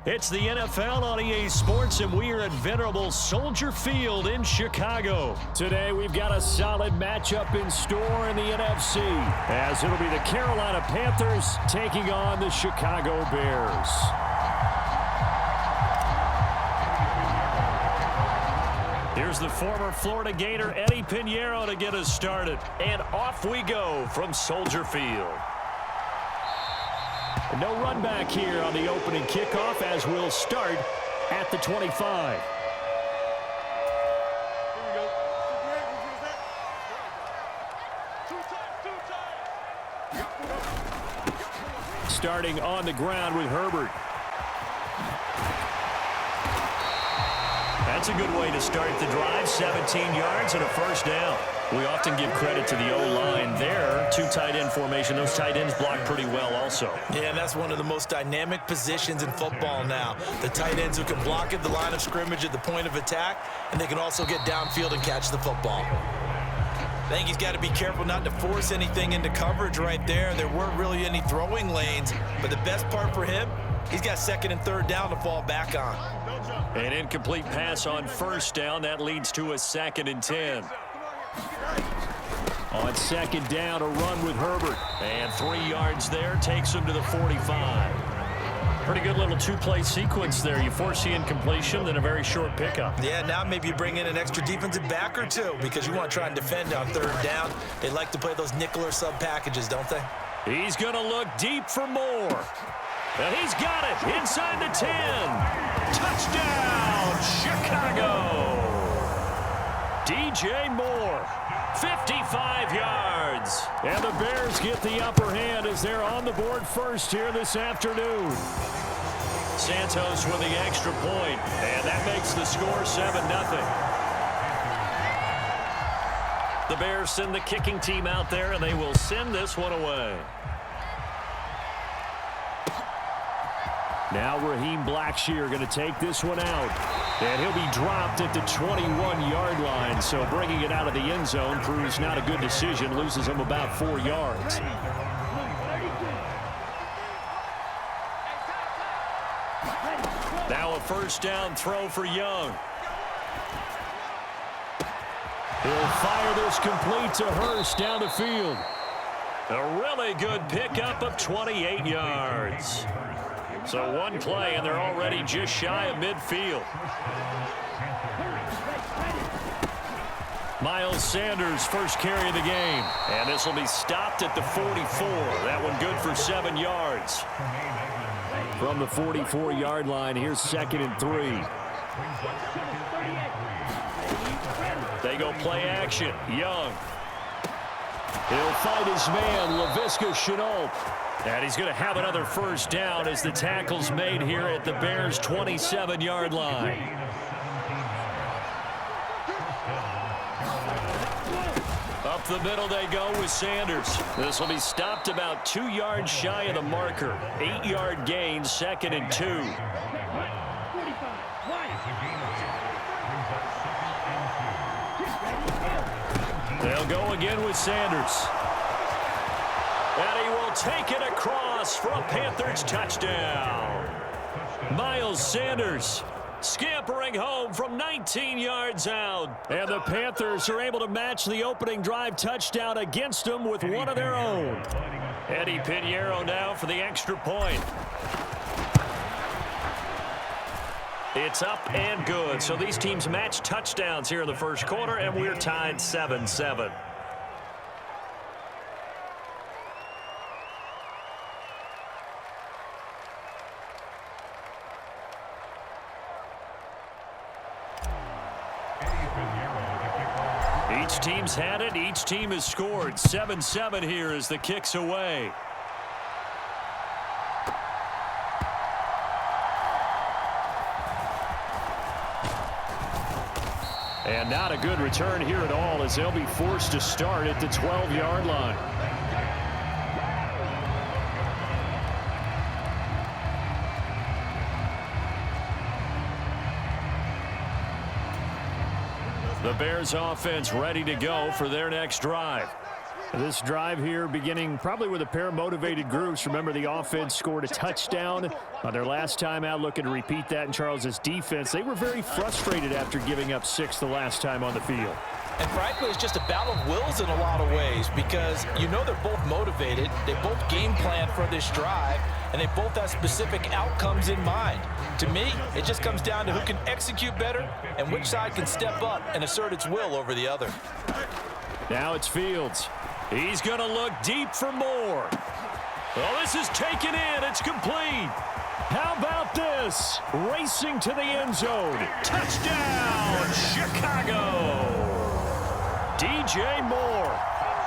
It's the NFL on EA Sports, and we are at venerable Soldier Field in Chicago. Today, we've got a solid matchup in store in the NFC, as it'll be the Carolina Panthers taking on the Chicago Bears. Here's the former Florida Gator, Eddie Pinheiro, to get us started. And off we go from Soldier Field. No run back here on the opening kickoff as we'll start at the 25. Starting on the ground with Herbert. That's a good way to start the drive. 17 yards and a first down. We often give credit to the O-line there. Two tight end formation. Those tight ends block pretty well also. Yeah, and that's one of the most dynamic positions in football now. The tight ends who can block at the line of scrimmage at the point of attack, and they can also get downfield and catch the football. I think he's got to be careful not to force anything into coverage right there. There weren't really any throwing lanes, but the best part for him, he's got second and third down to fall back on. An incomplete pass on first down. That leads to a 2nd and 10. On second down, a run with Herbert. And 3 yards there takes him to the 45. Pretty good little two-play sequence there. You force the incompletion, then a very short pickup. Yeah, now maybe you bring in an extra defensive back or two because you want to try and defend on third down. They like to play those nickel or sub packages, don't they? He's going to look deep for more. And he's got it inside the 10. Touchdown, Chicago. DJ Moore, 55 yards. And the Bears get the upper hand as they're on the board first here this afternoon. Santos with the extra point, and that makes the score 7-0. The Bears send the kicking team out there, and they will send this one away. Now Raheem Blackshear going to take this one out. And he'll be dropped at the 21-yard line. So bringing it out of the end zone proves not a good decision. Loses him about 4 yards. Now a first down throw for Young. He'll fire this complete to Hurst down the field. A really good pickup of 28 yards. So one play, and they're already just shy of midfield. Miles Sanders, first carry of the game. And this will be stopped at the 44. That one good for 7 yards. From the 44-yard line, here's 2nd and 3. They go play action. Young. He'll fight his man, Laviska Shenault. And he's going to have another first down as the tackle's made here at the Bears' 27-yard line. Up the middle they go with Sanders. This will be stopped about 2 yards shy of the marker. 8-yard gain, 2nd and 2. They'll go again with Sanders. And he will take it across for a Panthers touchdown. Miles Sanders scampering home from 19 yards out. And the Panthers are able to match the opening drive touchdown against them with one of their own. Eddie Pinheiro now for the extra point. It's up and good. So these teams match touchdowns here in the first quarter, and we're tied 7-7. Each team's had it. Each team has scored. 7-7 here as the kick's away. And not a good return here at all as they'll be forced to start at the 12-yard line. The Bears offense ready to go for their next drive. This drive here beginning probably with a pair of motivated groups. Remember, the offense scored a touchdown on their last time out, looking to repeat that in Charles's defense. They were very frustrated after giving up 6 the last time on the field. And frankly, it's just a battle of wills in a lot of ways because you know they're both motivated. They both game plan for this drive, and they both have specific outcomes in mind. To me, it just comes down to who can execute better and which side can step up and assert its will over the other. Now it's Fields. He's going to look deep for more. Well, this is taken in. It's complete. How about this? Racing to the end zone. Touchdown, Chicago. DJ Moore.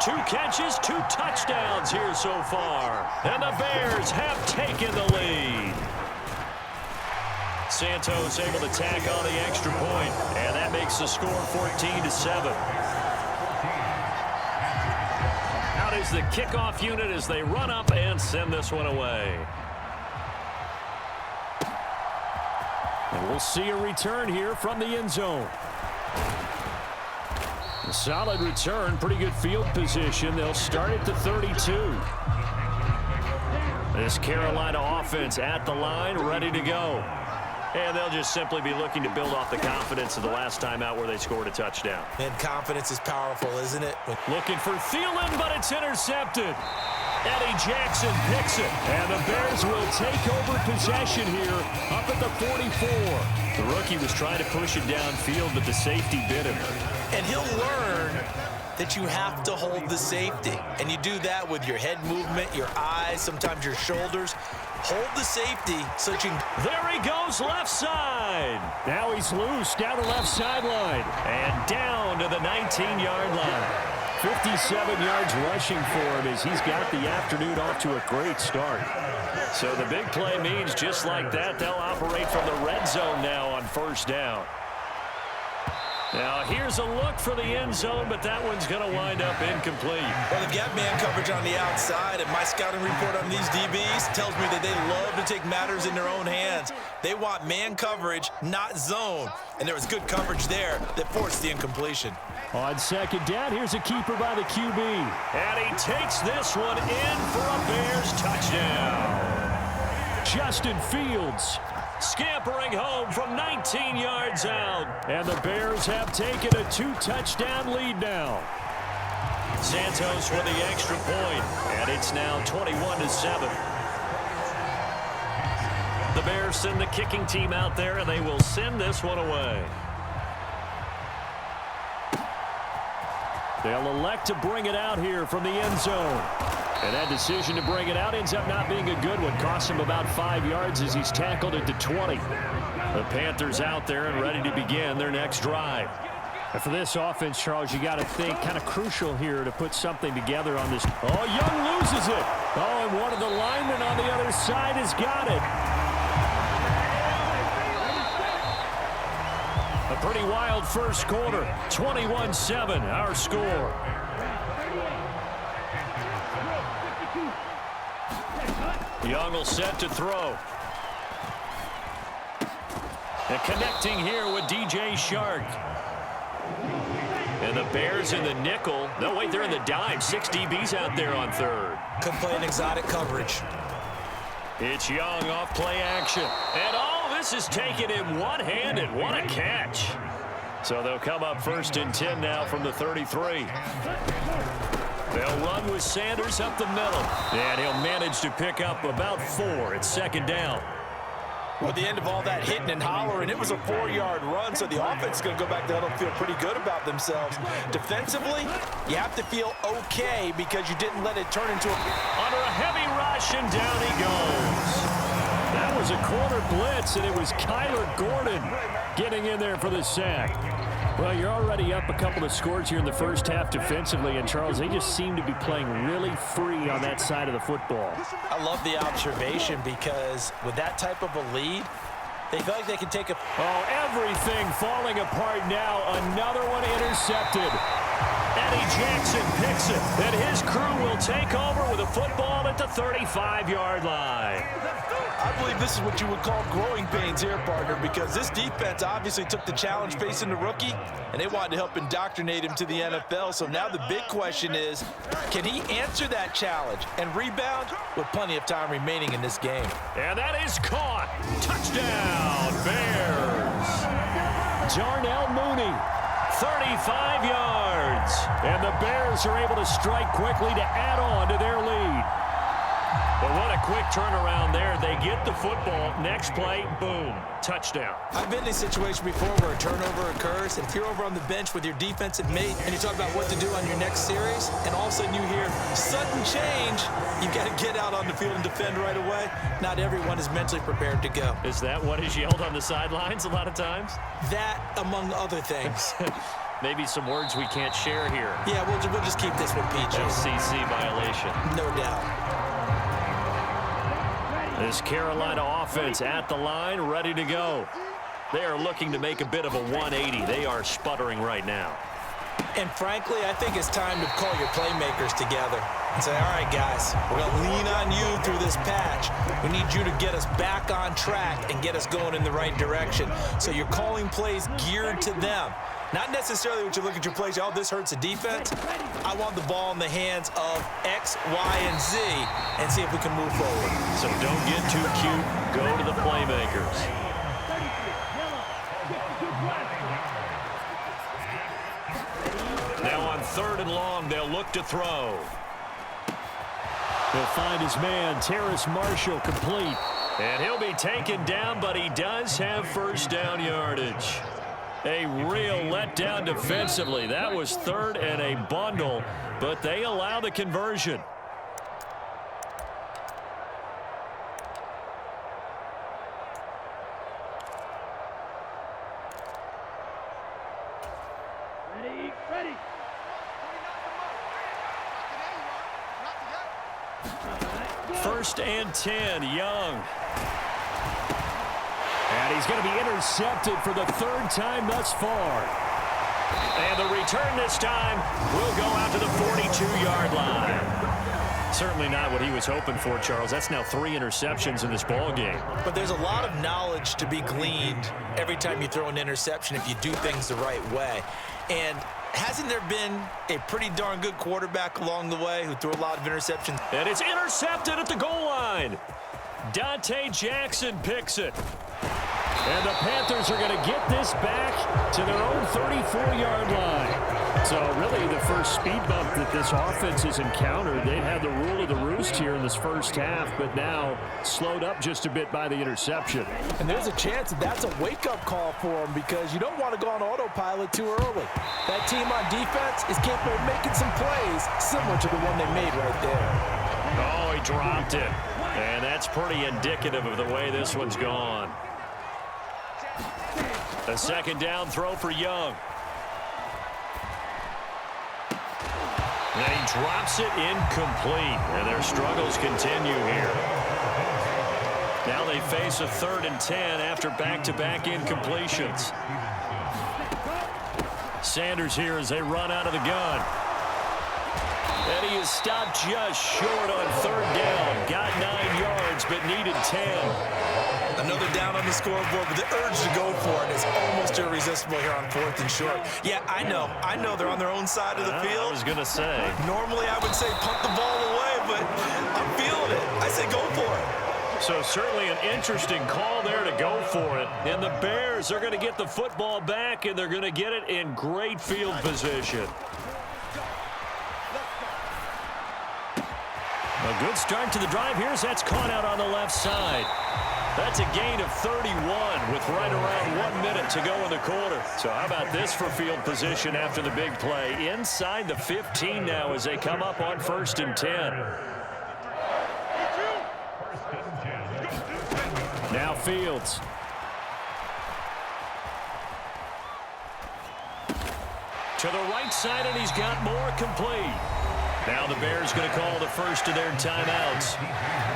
2 catches, 2 touchdowns here so far. And the Bears have taken the lead. Santos able to tack on the extra point, and that makes the score 14-7. Out is the kickoff unit as they run up and send this one away. And we'll see a return here from the end zone. A solid return, pretty good field position. They'll start at the 32. This Carolina offense at the line, ready to go. And they'll just simply be looking to build off the confidence of the last time out where they scored a touchdown. And confidence is powerful, isn't it? Looking for Thielen, but it's intercepted. Eddie Jackson picks it. And the Bears will take over possession here up at the 44. The rookie was trying to push it downfield, but the safety bit him. And he'll learn that you have to hold the safety. And you do that with your head movement, your eyes, sometimes your shoulders. Hold the safety so that you can... There he goes, left side. Now he's loose down the left sideline. And down to the 19-yard line. 57 yards rushing for him as he's got the afternoon off to a great start. So the big play means just like that, they'll operate from the red zone now on first down. Now, here's a look for the end zone, but that one's going to wind up incomplete. Well, they've got man coverage on the outside, and my scouting report on these DBs tells me that they love to take matters in their own hands. They want man coverage, not zone. And there was good coverage there that forced the incompletion. On second down, here's a keeper by the QB. And he takes this one in for a Bears touchdown. Justin Fields scampering home from 19 yards out. And the Bears have taken a 2-touchdown lead now. Santos for the extra point, and it's now 21-7. The Bears send the kicking team out there, and they will send this one away. They'll elect to bring it out here from the end zone. And that decision to bring it out ends up not being a good one. Costs him about 5 yards as he's tackled at the 20. The Panthers out there and ready to begin their next drive. And for this offense, Charles, you got to think kind of crucial here to put something together on this. Oh, Young loses it. Oh, and one of the linemen on the other side has got it. A pretty wild first quarter. 21-7, our score. Young will set to throw. And connecting here with DJ Shark. And the Bears in the nickel. No, wait, they're in the dime. 6 DBs out there on third. Could play an exotic coverage. It's Young off play action. And all this is taken in one-handed. What a catch. So they'll come up 1st and 10 now from the 33. They'll run with Sanders up the middle. And he'll manage to pick up about 4 at second down. Well, at the end of all that hitting and hollering, it was a 4-yard run, so the offense is going to go back there and feel pretty good about themselves. Defensively, you have to feel okay because you didn't let it turn into a... Under a heavy rush, and down he goes. That was a corner blitz, and it was Kyler Gordon getting in there for the sack. Well, you're already up a couple of scores here in the first half defensively, and Charles, they just seem to be playing really free on that side of the football. I love the observation because with that type of a lead, they feel like they can take a... Oh, everything falling apart now. Another one intercepted. Eddie Jackson picks it, and his crew will take over with a football at the 35-yard line. I believe this is what you would call growing pains here, partner, because this defense obviously took the challenge facing the rookie, and they wanted to help indoctrinate him to the NFL. So now the big question is, can he answer that challenge and rebound with plenty of time remaining in this game? And that is caught. Touchdown, Bears. Darnell Mooney, 35 yards. And the Bears are able to strike quickly to add on to their lead. But what a quick turnaround there. They get the football. Next play, boom, touchdown. I've been in a situation before where a turnover occurs, and if you're over on the bench with your defensive mate and you talk about what to do on your next series, and all of a sudden you hear sudden change, you've got to get out on the field and defend right away. Not everyone is mentally prepared to go. Is that what is yelled on the sidelines a lot of times? That, among other things. Maybe some words we can't share here. Yeah, we'll just keep this one PG. FCC violation. No doubt. This Carolina offense at the line, ready to go. They are looking to make a bit of a 180. They are sputtering right now. And frankly, I think it's time to call your playmakers together and say, all right, guys, we're going to lean on you through this patch. We need you to get us back on track and get us going in the right direction. So you're calling plays geared to them. Not necessarily what you look at your plays, oh, this hurts the defense. I want the ball in the hands of X, Y, and Z and see if we can move forward. So don't get too cute. Go to the playmakers. Now on 3rd and long, they'll look to throw. He'll find his man, Terrace Marshall, complete. And he'll be taken down, but he does have first down yardage. A real letdown defensively. That was 3rd and a bundle, but they allow the conversion. Ready. 1st and 10, Young. And he's going to be intercepted for the 3rd time thus far. And the return this time will go out to the 42-yard line. Certainly not what he was hoping for, Charles. That's now 3 interceptions in this ball game. But there's a lot of knowledge to be gleaned every time you throw an interception if you do things the right way. And hasn't there been a pretty darn good quarterback along the way who threw a lot of interceptions? And it's intercepted at the goal line. Dante Jackson picks it. And the Panthers are going to get this back to their own 34-yard line. So really the first speed bump that this offense has encountered. They've had the rule of the roost here in this first half, but now slowed up just a bit by the interception. And there's a chance that that's a wake-up call for them because you don't want to go on autopilot too early. That team on defense is capable of making some plays similar to the one they made right there. Oh, he dropped it. And that's pretty indicative of the way this one's gone. A 2nd down throw for Young. And he drops it incomplete. And their struggles continue here. Now they face a 3rd and 10 after back-to-back incompletions. Sanders here as they run out of the gun. And he is stopped just short on 3rd down. Got 9 yards, but needed 10. Another down on the scoreboard, but the urge to go for it is almost irresistible here on 4th and short. Yeah, I know they're on their own side of the field. I was going to say. Normally I would say punt the ball away, but I'm feeling it. I say go for it. So certainly an interesting call there to go for it. And the Bears are going to get the football back, and they're going to get it in great field position. A good start to the drive here as that's caught out on the left side. That's a gain of 31 with right around 1 minute to go in the quarter. So how about this for field position after the big play? Inside the 15 now as they come up on 1st and 10. Now Fields. To the right side, and he's got more complete. Now the Bears going to call the first of their timeouts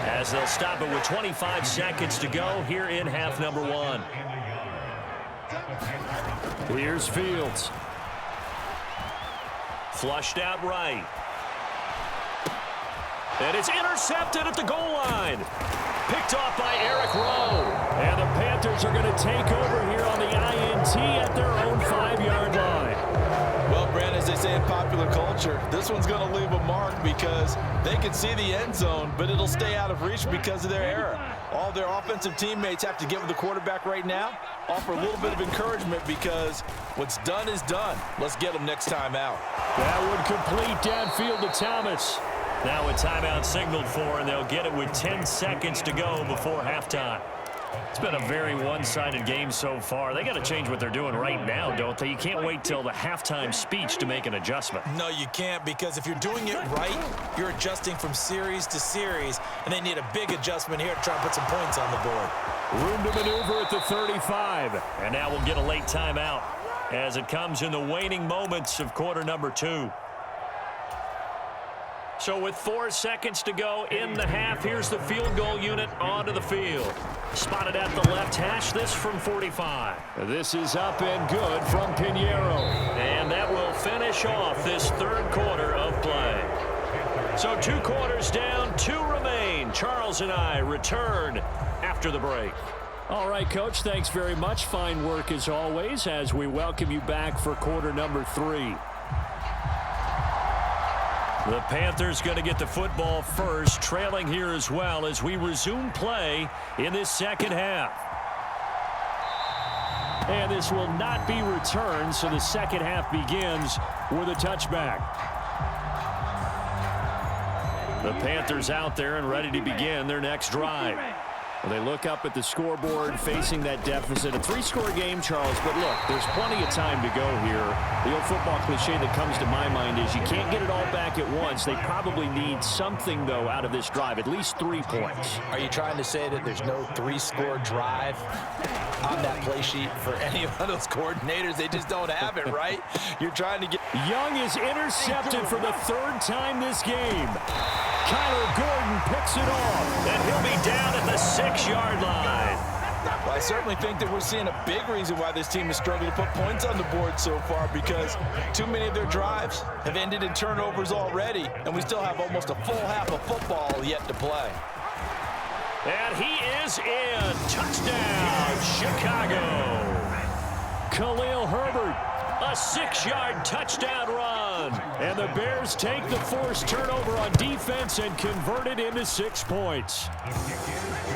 as they'll stop it with 25 seconds to go here in half number 1. Here's Fields. Flushed out right. And it's intercepted at the goal line. Picked off by Eric Rowe. And the Panthers are going to take over here on the INT at their own 5-yard line. Well, Brandon, as they say in popular culture, this one's going to leave a mark because they can see the end zone, but it'll stay out of reach because of their error. All their offensive teammates have to get with the quarterback right now, offer a little bit of encouragement because what's done is done. Let's get them next time out. That would complete downfield to Thomas. Now a timeout signaled for, and they'll get it with 10 seconds to go before halftime. It's been a very one-sided game so far. They got to change what they're doing right now, don't they? You can't wait till the halftime speech to make an adjustment. No, you can't, because if you're doing it right, you're adjusting from series to series, and they need a big adjustment here to try and put some points on the board. Room to maneuver at the 35. And now we'll get a late timeout as it comes in the waning moments of quarter number 2. So with 4 seconds to go in the half, here's the field goal unit onto the field. Spotted at the left hash, this from 45. This is up and good from Pinheiro. And that will finish off this third quarter of play. So 2 quarters down, 2 remain. Charles and I return after the break. All right, Coach, thanks very much. Fine work as always as we welcome you back for quarter number 3. The Panthers going to get the football first, trailing here as well as we resume play in this second half. And this will not be returned, so the second half begins with a touchback. The Panthers out there and ready to begin their next drive. Well, they look up at the scoreboard facing that deficit. A 3-score game, Charles, but look, there's plenty of time to go here. The old football cliche that comes to my mind is you can't get it all back at once. They probably need something, though, out of this drive, at least 3 points. Are you trying to say that there's no 3-score drive on that play sheet for any of those coordinators? They just don't have it, right? You're trying to get... Young is intercepted for the 3rd time this game. Kyler Gordon picks it off, and he'll be down at the 6-yard line. Well, I certainly think that we're seeing a big reason why this team is struggling to put points on the board so far, because too many of their drives have ended in turnovers already, and we still have almost a full half of football yet to play. And he is in. Touchdown, Chicago. Khalil Herbert, a 6-yard touchdown run. And the Bears take the forced turnover on defense and convert it into 6 points.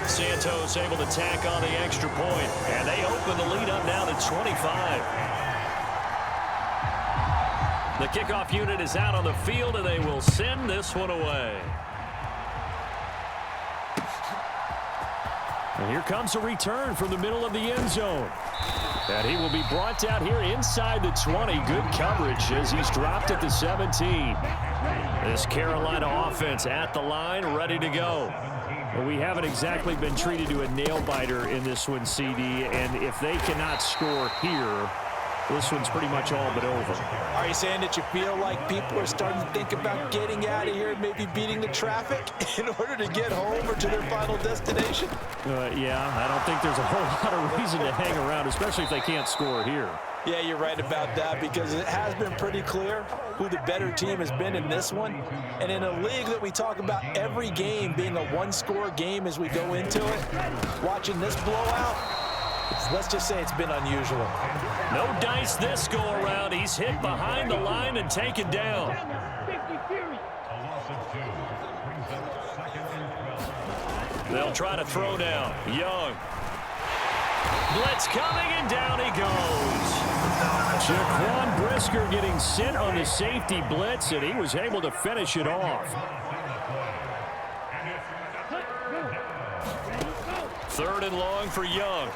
Santos able to tack on the extra point, and they open the lead up now to 25. The kickoff unit is out on the field, and they will send this one away. And here comes a return from the middle of the end zone. And he will be brought out here inside the 20. Good coverage as he's dropped at the 17. This Carolina offense at the line, ready to go. Well, we haven't exactly been treated to a nail-biter in this one, CD. And if they cannot score here, this one's pretty much all but over. Are you saying that you feel like people are starting to think about getting out of here and maybe beating the traffic in order to get home or to their final destination? Yeah, I don't think there's a whole lot of reason to hang around, especially if they can't score here. Yeah, you're right about that, because it has been pretty clear who the better team has been in this one. And in a league that we talk about every game being a 1-score game as we go into it, watching this blowout, let's just say it's been unusual. No dice this go around. He's hit behind the line and taken down. They'll try to throw down. Young. Blitz coming, and down he goes. Jaquan Brisker getting sent on the safety blitz, and he was able to finish it off. 3rd and long for Young.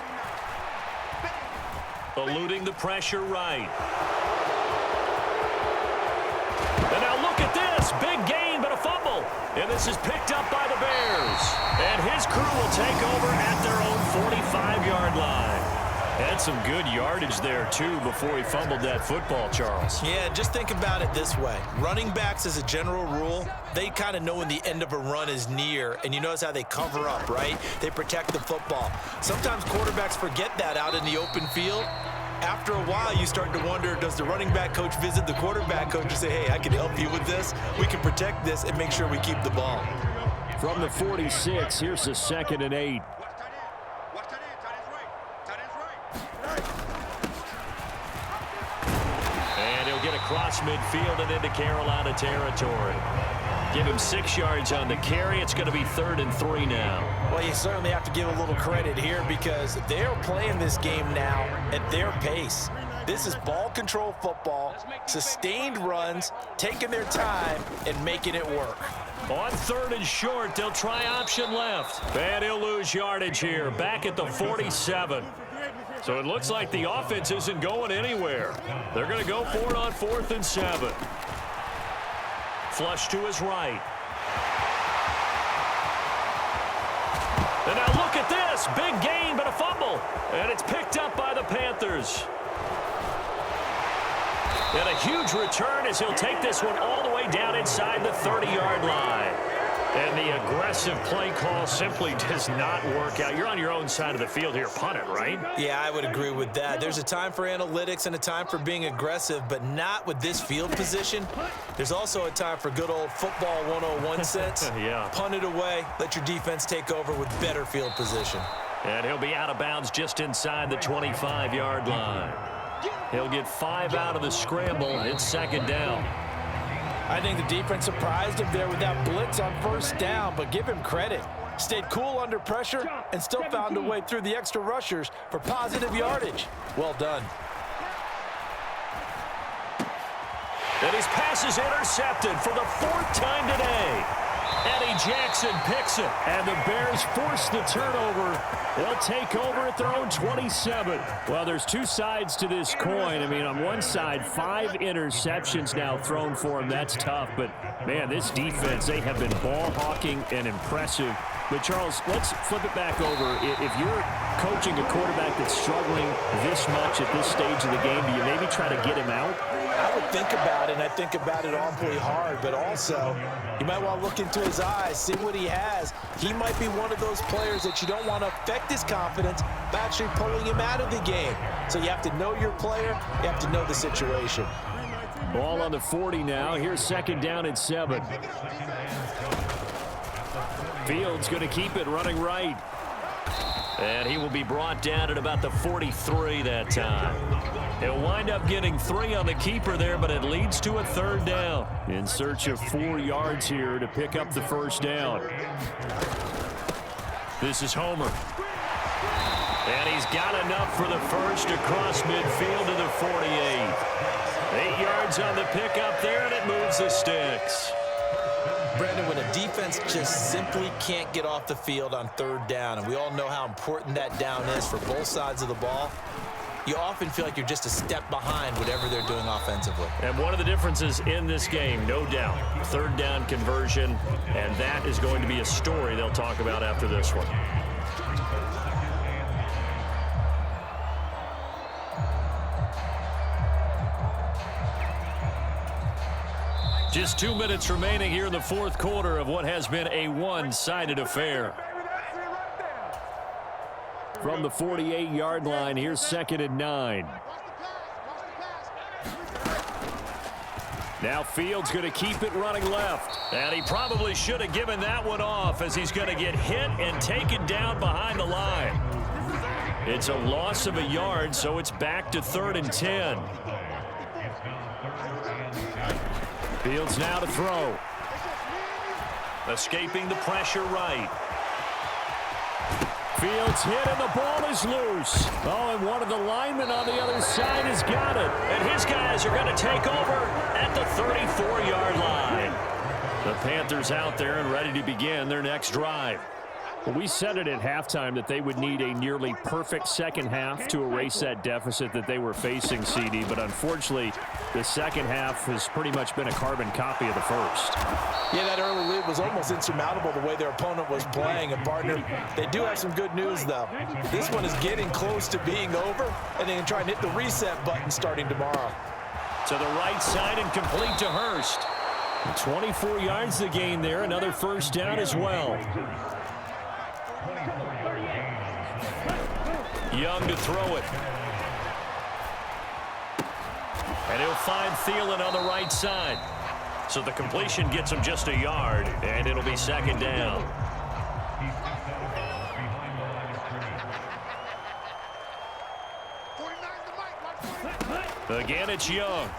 Eluding the pressure right. And now look at this. Big gain, but a fumble. And this is picked up by the Bears. And his crew will take over at their own 45-yard line. Had some good yardage there, too, before he fumbled that football, Charles. Yeah, just think about it this way. Running backs, as a general rule, they kind of know when the end of a run is near, and you notice how they cover up, right? They protect the football. Sometimes quarterbacks forget that out in the open field. After a while, you start to wonder, does the running back coach visit the quarterback coach and say, hey, I can help you with this? We can protect this and make sure we keep the ball. From the 46, here's the 2nd and 8. And he'll get across midfield and into Carolina territory. Give him 6 yards on the carry. It's going to be 3rd and 3 now. Well, you certainly have to give a little credit here because they're playing this game now at their pace. This is ball control football, sustained runs, taking their time, and making it work. On 3rd and short, they'll try option left. And he'll lose yardage here, back at the 47. So it looks like the offense isn't going anywhere. They're going to go for it on 4th and 7. Flush to his right. And now look at this. Big gain, but a fumble. And it's picked up by the Panthers. And a huge return as he'll take this one all the way down inside the 30-yard line. And the aggressive play call simply does not work out. You're on your own side of the field here. Punt it, right? Yeah, I would agree with that. There's a time for analytics and a time for being aggressive, but not with this field position. There's also a time for good old football 101 sense. Yeah. Punt it away. Let your defense take over with better field position. And he'll be out of bounds just inside the 25-yard line. He'll get 5 out of the scramble. It's 2nd down. I think the defense surprised him there with that blitz on 1st down, but give him credit. Stayed cool under pressure and still found a way through the extra rushers for positive yardage. Well done. And his pass is intercepted for the 4th time today. Eddie Jackson picks it, and the Bears force the turnover. They'll take over at their own 27. Well, there's 2 sides to this coin. I mean, on one side, 5 interceptions now thrown for him. That's tough. But, man, this defense, they have been ball hawking and impressive. But, Charles, let's flip it back over. If you're coaching a quarterback that's struggling this much at this stage of the game, do you maybe try to get him out? I would think about it, and I think about it awfully hard, but also you might want to look into his eyes, see what he has. He might be one of those players that you don't want to affect his confidence by actually pulling him out of the game. So you have to know your player, you have to know the situation. Ball on the 40 now. Here's 2nd down and 7. Fields going to keep it running right. And he will be brought down at about the 43 that time. He'll wind up getting 3 on the keeper there, but it leads to a 3rd down. In search of 4 yards here to pick up the 1st down. This is Homer. And he's got enough for the first across midfield to the 48. 8 yards on the pickup there, and it moves the sticks. Brandon, when a defense just simply can't get off the field on 3rd down, and we all know how important that down is for both sides of the ball, you often feel like you're just a step behind whatever they're doing offensively. And one of the differences in this game, no doubt, 3rd down conversion, and that is going to be a story they'll talk about after this one. Just 2 minutes remaining here in the 4th quarter of what has been a one-sided affair. From the 48-yard line, here's 2nd and 9. Now Fields going to keep it running left. And he probably should have given that one off as he's going to get hit and taken down behind the line. It's a loss of a yard, so it's back to 3rd and 10. Fields now to throw. Escaping the pressure right. Fields hit and the ball is loose. Oh, and one of the linemen on the other side has got it. And his guys are going to take over at the 34-yard line. The Panthers out there and ready to begin their next drive. Well, we said it at halftime that they would need a nearly perfect second half to erase that deficit that they were facing, CD. But unfortunately, the second half has pretty much been a carbon copy of the first. Yeah, that early lead was almost insurmountable the way their opponent was playing. And, partner, they do have some good news, though. This one is getting close to being over, and they can try and hit the reset button starting tomorrow. To the right side and complete to Hurst. 24 yards to gain there. Another 1st down as well. Young to throw it. And he'll find Thielen on the right side. So the completion gets him just a yard, and it'll be second down. Again, it's Young.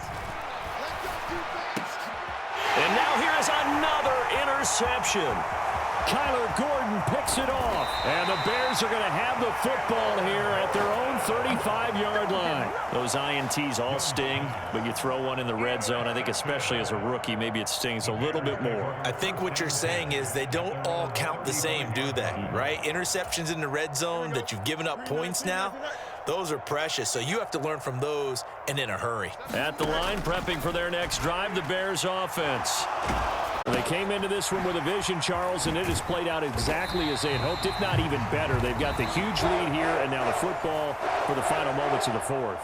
And now here is another interception. Kyler Gordon picks it off. And the Bears are going to have the football here at their own 35-yard line. Those INTs all sting, but you throw one in the red zone. I think especially as a rookie, maybe it stings a little bit more. I think what you're saying is they don't all count the same, do they? Right? Interceptions in the red zone that you've given up points now, those are precious. So you have to learn from those and in a hurry. At the line, prepping for their next drive, the Bears offense. They came into this one with a vision, Charles, and it has played out exactly as they had hoped, if not even better. They've got the huge lead here, and now the football for the final moments of the fourth.